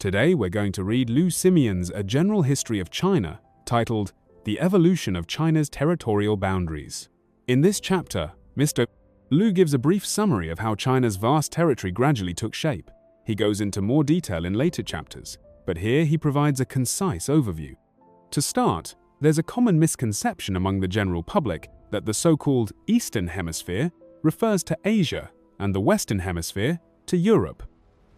Today we're going to read Liu Simeon's A General History of China, titled The Evolution of China's Territorial Boundaries. In this chapter, Mr. Liu gives a brief summary of how China's vast territory gradually took shape. He goes into more detail in later chapters, but here he provides a concise overview. To start, there's a common misconception among the general public that the so-called Eastern Hemisphere refers to Asia and the Western Hemisphere to Europe.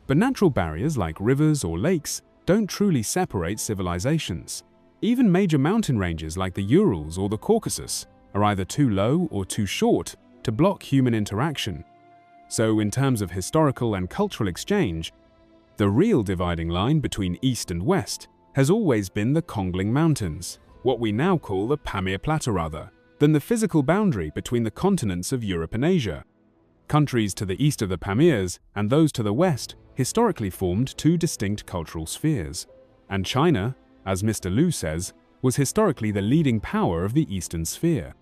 But natural barriers like rivers or lakes don't truly separate civilizations. Even major mountain ranges like the Urals or the Caucasus are either too low or too short to block human interaction. So in terms of historical and cultural exchange, the real dividing line between East and West has always been the Congling Mountains, what we now call the Pamir Plateau rather, than the physical boundary between the continents of Europe and Asia. Countries to the east of the Pamirs and those to the west historically formed two distinct cultural spheres, and China, as Mr. Liu says, was historically the leading power of the Eastern Sphere.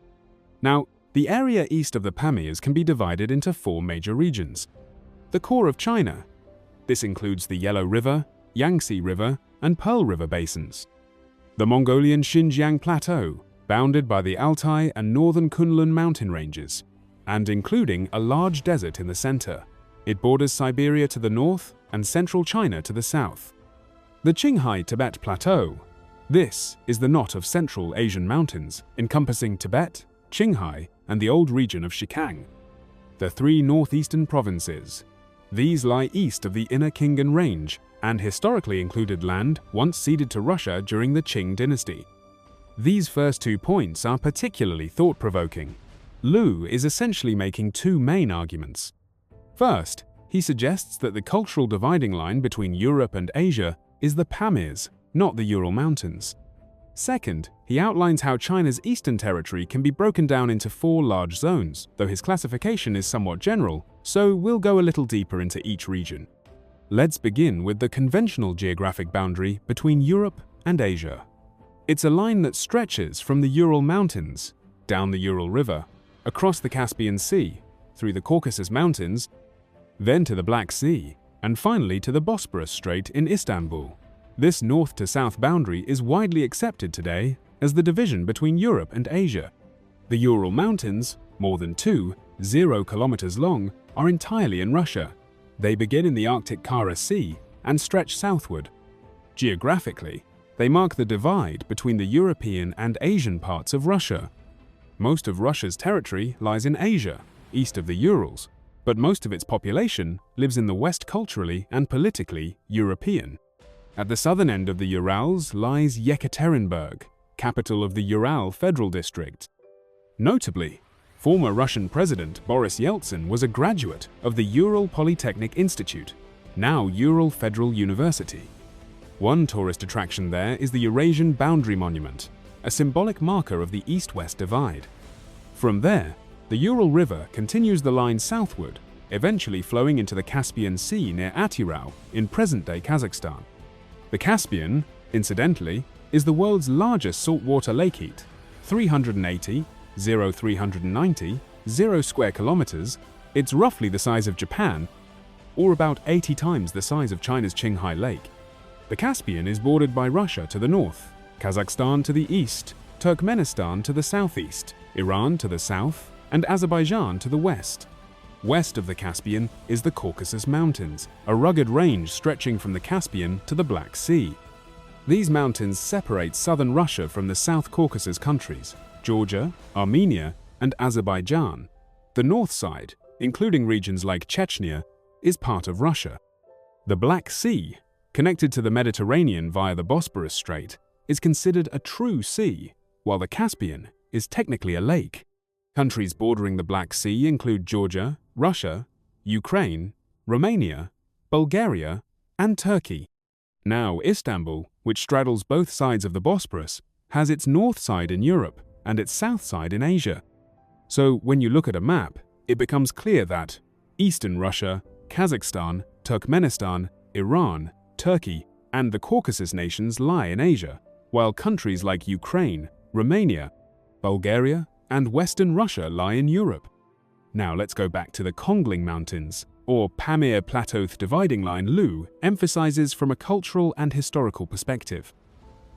Now, the area east of the Pamirs can be divided into four major regions. The core of China. This includes the Yellow River, Yangtze River, and Pearl River basins. The Mongolian Xinjiang Plateau, bounded by the Altai and northern Kunlun mountain ranges, and including a large desert in the center. It borders Siberia to the north and central China to the south. The Qinghai Tibet Plateau. This is the knot of Central Asian mountains, encompassing Tibet, Qinghai, and the old region of Xikang. The three northeastern provinces. These lie east of the Inner Khingan Range and historically included land once ceded to Russia during the Qing dynasty. These first 2 points are particularly thought-provoking. Liu is essentially making two main arguments. First, he suggests that the cultural dividing line between Europe and Asia is the Pamirs, not the Ural Mountains. Second, he outlines how China's eastern territory can be broken down into four large zones, though his classification is somewhat general, so we'll go a little deeper into each region. Let's begin with the conventional geographic boundary between Europe and Asia. It's a line that stretches from the Ural Mountains, down the Ural River, across the Caspian Sea, through the Caucasus Mountains, then to the Black Sea, and finally to the Bosporus Strait in Istanbul. This north-to-south boundary is widely accepted today as the division between Europe and Asia. The Ural Mountains, more than 0 kilometers long, are entirely in Russia. They begin in the Arctic Kara Sea and stretch southward. Geographically, they mark the divide between the European and Asian parts of Russia. Most of Russia's territory lies in Asia, east of the Urals, but most of its population lives in the west culturally and politically European. At the southern end of the Urals lies Yekaterinburg, capital of the Ural Federal District. Notably, former Russian President Boris Yeltsin was a graduate of the Ural Polytechnic Institute, now Ural Federal University. One tourist attraction there is the Eurasian Boundary Monument, a symbolic marker of the east-west divide. From there, the Ural River continues the line southward, eventually flowing into the Caspian Sea near Atirau in present-day Kazakhstan. The Caspian, incidentally, is the world's largest saltwater lakehead, 390 square kilometers. It's roughly the size of Japan, or about 80 times the size of China's Qinghai Lake. The Caspian is bordered by Russia to the north, Kazakhstan to the east, Turkmenistan to the southeast, Iran to the south, and Azerbaijan to the west. West of the Caspian is the Caucasus Mountains, a rugged range stretching from the Caspian to the Black Sea. These mountains separate southern Russia from the South Caucasus countries, Georgia, Armenia, and Azerbaijan. The north side, including regions like Chechnya, is part of Russia. The Black Sea, connected to the Mediterranean via the Bosporus Strait, is considered a true sea, while the Caspian is technically a lake. Countries bordering the Black Sea include Georgia, Russia, Ukraine, Romania, Bulgaria, and Turkey. Now Istanbul, which straddles both sides of the Bosporus, has its north side in Europe and its south side in Asia. So when you look at a map, it becomes clear that eastern Russia, Kazakhstan, Turkmenistan, Iran, Turkey, and the Caucasus nations lie in Asia, while countries like Ukraine, Romania, Bulgaria, and Western Russia lie in Europe. Now let's go back to the Congling Mountains, or Pamir Plateau dividing line Lu, emphasizes from a cultural and historical perspective.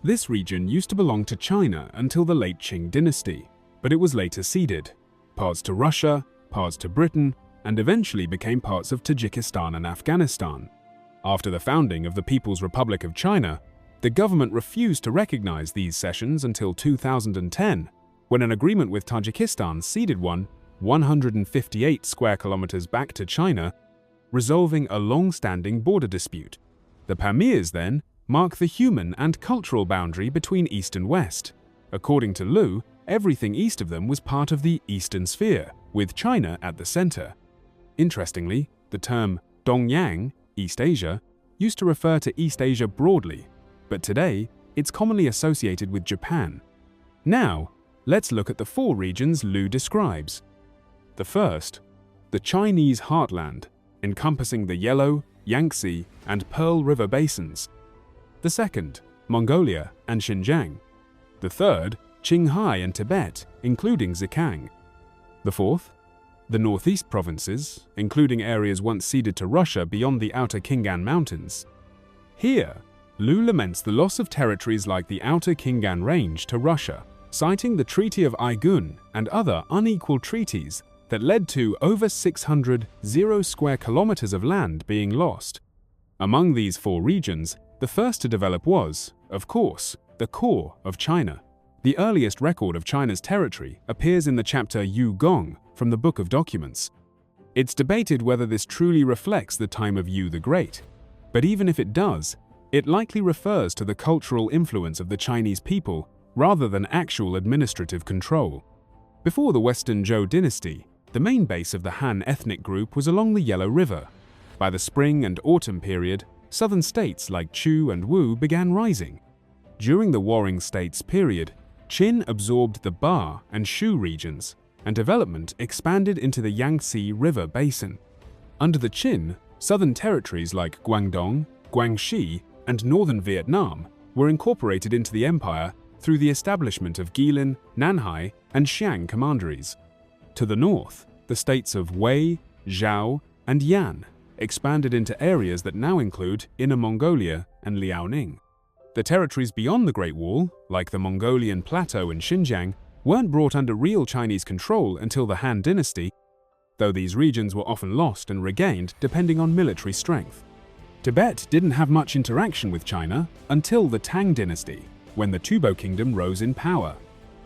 This region used to belong to China until the late Qing dynasty, but it was later ceded, parts to Russia, parts to Britain, and eventually became parts of Tajikistan and Afghanistan. After the founding of the People's Republic of China, the government refused to recognize these cessions until 2010, when an agreement with Tajikistan ceded 158 square kilometers back to China, resolving a long-standing border dispute. The Pamirs, then, mark the human and cultural boundary between East and West. According to Lu, everything east of them was part of the Eastern Sphere, with China at the center. Interestingly, the term Dongyang, East Asia, used to refer to East Asia broadly, but today it's commonly associated with Japan. Now, let's look at the 4 regions Lu describes. The first, the Chinese heartland, encompassing the Yellow, Yangtze, and Pearl River basins. The second, Mongolia and Xinjiang. The third, Qinghai and Tibet, including Zhejiang. The fourth, the northeast provinces, including areas once ceded to Russia beyond the outer Khingan Mountains. Here, Lu laments the loss of territories like the outer Khingan Range to Russia, citing the Treaty of Aigun and other unequal treaties that led to over 600 square kilometers of land being lost. Among these 4 regions, the first to develop was, of course, the core of China. The earliest record of China's territory appears in the chapter Yu Gong from the Book of Documents. It's debated whether this truly reflects the time of Yu the Great, but even if it does, it likely refers to the cultural influence of the Chinese people rather than actual administrative control. Before the Western Zhou dynasty, the main base of the Han ethnic group was along the Yellow River. By the spring and autumn period, southern states like Chu and Wu began rising. During the Warring States period, Qin absorbed the Ba and Shu regions, and development expanded into the Yangtze River basin. Under the Qin, southern territories like Guangdong, Guangxi, and northern Vietnam were incorporated into the empire through the establishment of Guilin, Nanhai, and Xiang commanderies. To the north, the states of Wei, Zhao, and Yan expanded into areas that now include Inner Mongolia and Liaoning. The territories beyond the Great Wall, like the Mongolian Plateau and Xinjiang, weren't brought under real Chinese control until the Han dynasty, though these regions were often lost and regained depending on military strength. Tibet didn't have much interaction with China until the Tang dynasty, when the Tubo kingdom rose in power.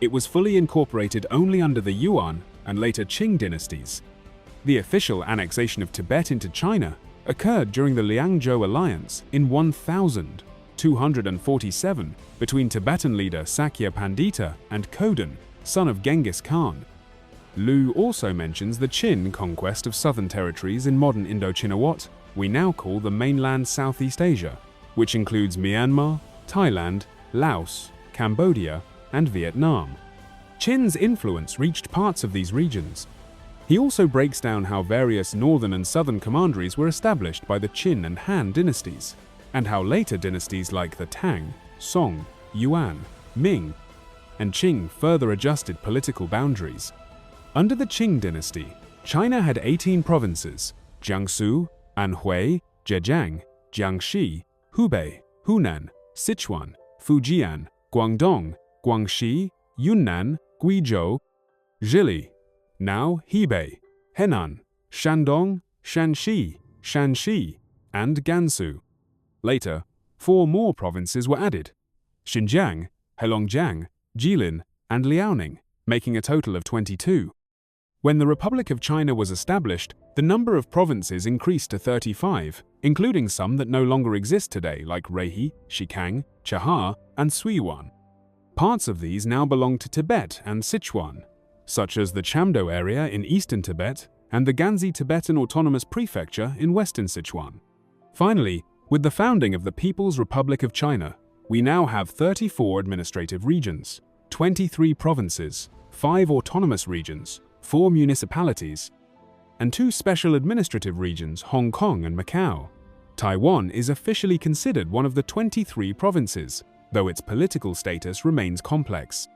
It was fully incorporated only under the Yuan and later Qing dynasties. The official annexation of Tibet into China occurred during the Liangzhou alliance in 1247 between Tibetan leader Sakya Pandita and Khodan, son of Genghis Khan. Lu also mentions the Qin conquest of southern territories in modern Indochina, what we now call the mainland Southeast Asia, which includes Myanmar, Thailand, Laos, Cambodia, and Vietnam. Qin's influence reached parts of these regions. He also breaks down how various northern and southern commanderies were established by the Qin and Han dynasties, and how later dynasties like the Tang, Song, Yuan, Ming, and Qing further adjusted political boundaries. Under the Qing dynasty, China had 18 provinces: Jiangsu, Anhui, Zhejiang, Jiangxi, Hubei, Hunan, Sichuan, Fujian, Guangdong, Guangxi, Yunnan, Guizhou, Zhili, now Hebei, Henan, Shandong, Shanxi, Shanxi, and Gansu. Later, 4 more provinces were added: Xinjiang, Heilongjiang, Jilin, and Liaoning, making a total of 22. When the Republic of China was established, the number of provinces increased to 35, including some that no longer exist today, like Reihe, Xikang, Chaha, and Suiyuan. Parts of these now belong to Tibet and Sichuan, such as the Chamdo area in eastern Tibet and the Ganzi Tibetan Autonomous Prefecture in western Sichuan. Finally, with the founding of the People's Republic of China, we now have 34 administrative regions, 23 provinces, 5 autonomous regions, 4 municipalities, and 2 special administrative regions, Hong Kong and Macau. Taiwan is officially considered one of the 23 provinces, though its political status remains complex.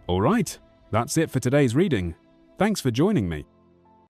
Alright, that's it for today's reading. Thanks for joining me.